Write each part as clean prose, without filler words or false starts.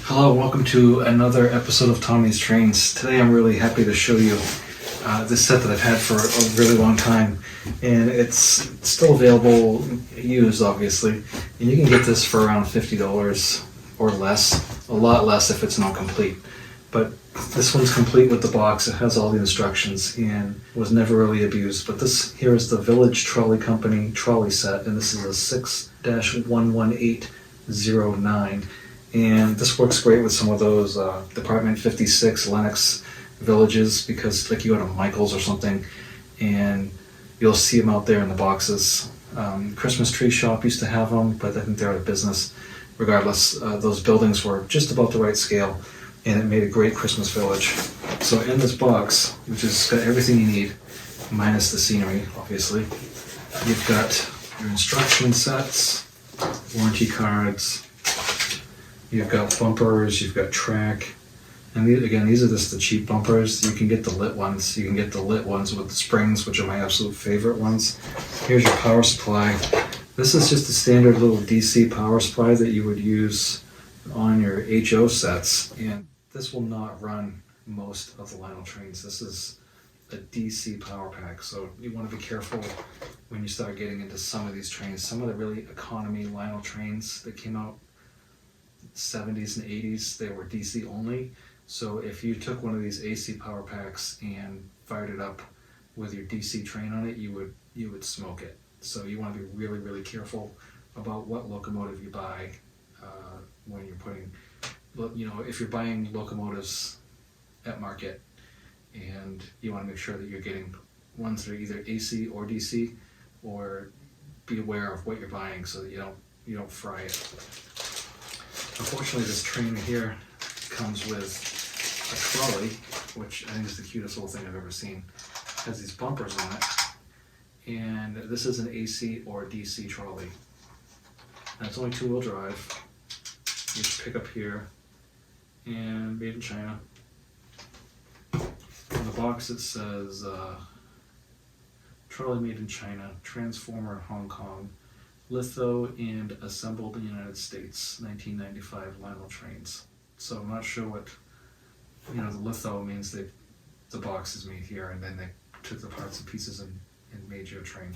Hello, welcome to another episode of Tommy's Trains. Today I'm really happy to show you this set that I've had for a really long time, and it's still available, used obviously, and you can get this for around $50 or less, a lot less if it's not complete. But this one's complete with the box, it has all the instructions, and was never really abused. But this here is the Village Trolley Company trolley set, and this is a 6-11809. And this works great with some of those Department 56 Lennox villages, because like you go to Michael's or something and you'll see them out there in the boxes. Christmas Tree Shop used to have them, but I think they're out of business. Regardless, those buildings were just about the right scale, and it made a great Christmas village. So in this box, which has got everything you need, minus the scenery, obviously, you've got your instruction sets, warranty cards, you've got bumpers, you've got track, and these are just the cheap bumpers. You can get the lit ones. You can get the lit ones with the springs, which are my absolute favorite ones. Here's your power supply. This is just a standard little DC power supply that you would use on your HO sets, and this will not run most of the Lionel trains. This is a DC power pack, so you want to be careful when you start getting into some of these trains. Some of the really economy Lionel trains that came out 70s and 80s, they were DC only. So if you took one of these AC power packs and fired it up with your DC train on it, you would smoke it. So you want to be really, really careful about what locomotive you buy when you're putting, if you're buying locomotives at market, and you want to make sure that you're getting ones that are either AC or DC, or be aware of what you're buying so that you don't fry it. Unfortunately, this train here comes with a trolley, which I think is the cutest little thing I've ever seen. It has these bumpers on it, and this is an AC or DC trolley. And it's only two-wheel drive. You just pick up here, and made in China. On the box it says, trolley made in China, transformer Hong Kong, litho and assembled in the United States, 1995 Lionel trains. So I'm not sure what, the litho means. The box is made here, and then they took the parts and pieces and made your train.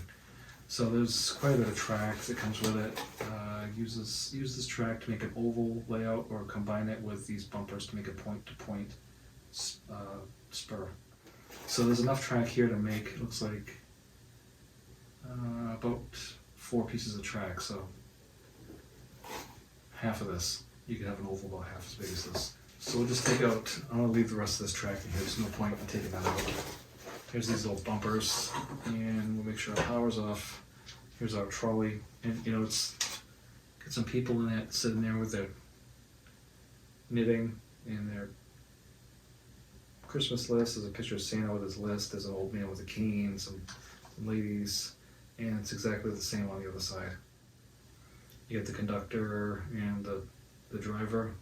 So there's quite a bit of track that comes with it. Use this track to make an oval layout, or combine it with these bumpers to make a point-to-point spur. So there's enough track here to make, it looks like, about 4 pieces of track. So half of this, you could have an oval about half as big as this. So we'll just take out, I'm going to leave the rest of this track in here. There's no point in taking that out. Here's these little bumpers, and we'll make sure our power's off. Here's our trolley, and it's got some people in it sitting there with their knitting and their Christmas list. There's a picture of Santa with his list. There's an old man with a cane, some ladies, and it's exactly the same on the other side. You get the conductor and the driver,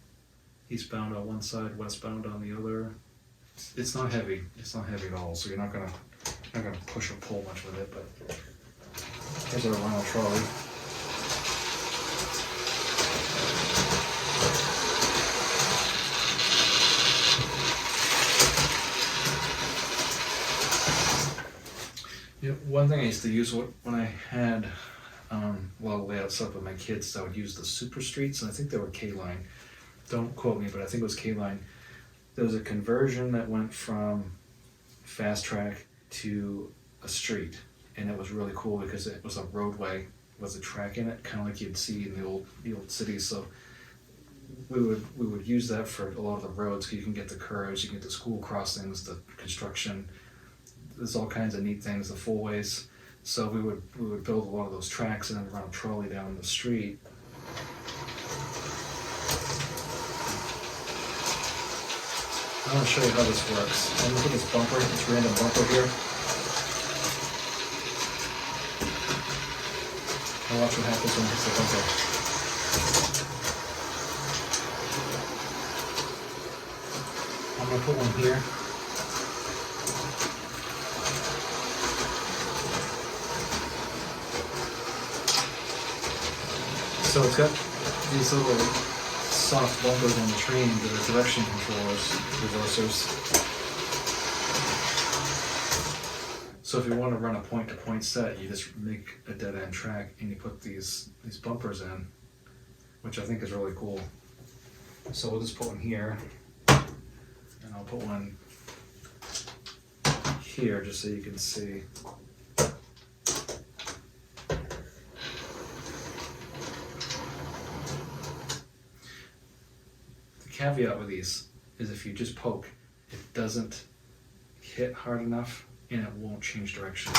eastbound on one side, westbound on the other. It's not heavy. It's not heavy at all, so you're not gonna push or pull much with it. But here's our Lionel trolley. One thing I used to use when I had a lot of layouts up with my kids, I would use the Super Streets, and I think they were K-Line. Don't quote me, but I think it was K-Line. There was a conversion that went from fast track to a street, and it was really cool because it was a roadway with a track in it, kind of like you'd see in the old cities. So we would use that for a lot of the roads, because you can get the curves, you can get the school crossings, the construction. There's all kinds of neat things, the fullways. So we would build a lot of those tracks and then run a trolley down the street. I want to show you how this works. And look at this bumper, this random bumper here. Now watch what happens when it hits the bumper. I'm going to put one here. So it's got these little soft bumpers on the train to the direction controllers, reversers. So if you want to run a point-to-point set, you just make a dead-end track and you put these bumpers in, which I think is really cool. So we'll just put one here, and I'll put one here just so you can see. The caveat with these is if you just poke, it doesn't hit hard enough and it won't change direction.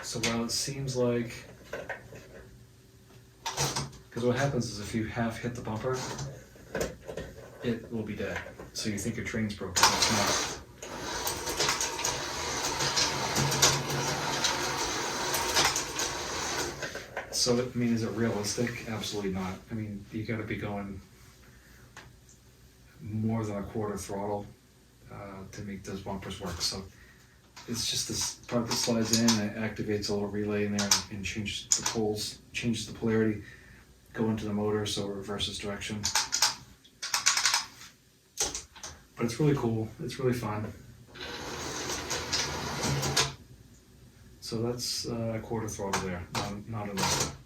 So while it seems like, because what happens is if you half hit the bumper, it will be dead. So you think your train's broken, it's not. So, I mean, is it realistic? Absolutely not. I mean, you gotta be going more than a quarter throttle to make those bumpers work. So it's just this part that slides in, it activates a little relay in there and changes the poles, changes the polarity, go into the motor so it reverses direction. But it's really cool, it's really fun. So that's a quarter throttle there, not enough.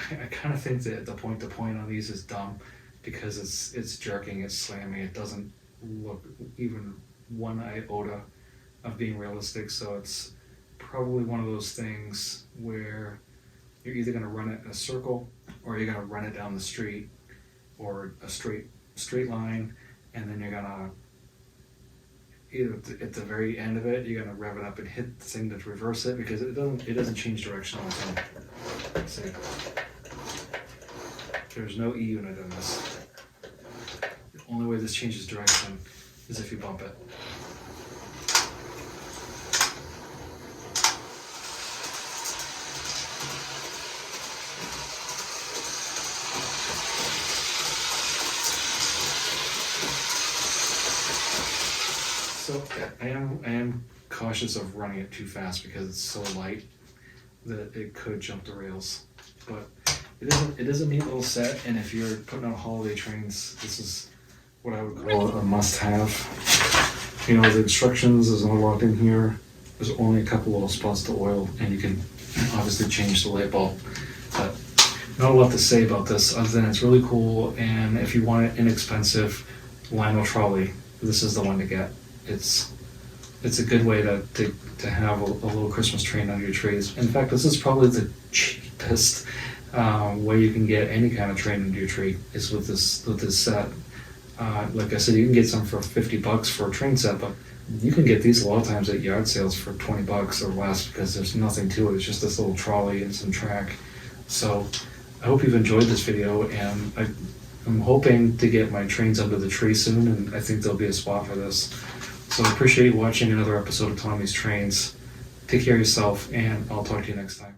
I kind of think that the point-to-point on these is dumb because it's jerking, it's slamming, it doesn't look even one iota of being realistic. So it's probably one of those things where you're either going to run it in a circle or you're going to run it down the street or a straight line, and then you're going to either at the very end of it you're going to rev it up and hit the thing to reverse it because it doesn't change direction on its own. See, there's no E unit in this. The only way this changes direction is if you bump it. So I am cautious of running it too fast because it's so light that it could jump the rails. But it is a neat little set, and if you're putting out holiday trains, this is what I would call a must-have. You know, the instructions is all locked in here. There's only a couple little spots to oil, and you can obviously change the light bulb. But not a lot to say about this other than it's really cool, and if you want an inexpensive Lionel trolley, this is the one to get. It's a good way to have a little Christmas train under your trees. In fact, this is probably the cheapest way you can get any kind of train under your tree is with this set. Like I said, you can get some for $50 for a train set, but you can get these a lot of times at yard sales for $20 or less because there's nothing to it. It's just this little trolley and some track. So I hope you've enjoyed this video, and I'm hoping to get my trains under the tree soon, and I think there'll be a spot for this. So I appreciate you watching another episode of Tommy's Trains. Take care of yourself, and I'll talk to you next time.